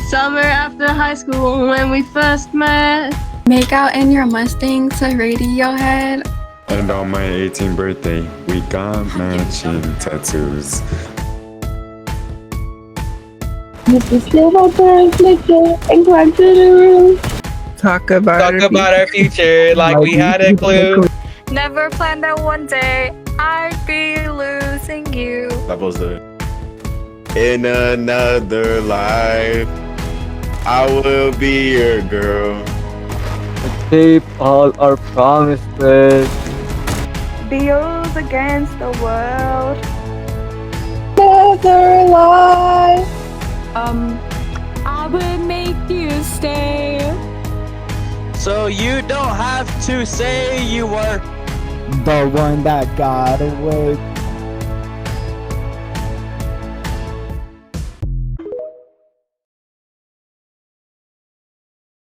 Summer after high school when we first met. Make out in your Mustang to Radiohead. And on my 18th birthday, we got matching tattoos. Mrs. Silver flicker and climb to the roof. Talk about our future like we had a clue. Never planned that one day I'd be losing you. That was it. In another life, I will be your girl. Keep all our promises. Deals against the world. Another life. I would make you stay. So you don't have to say you were the one that got away.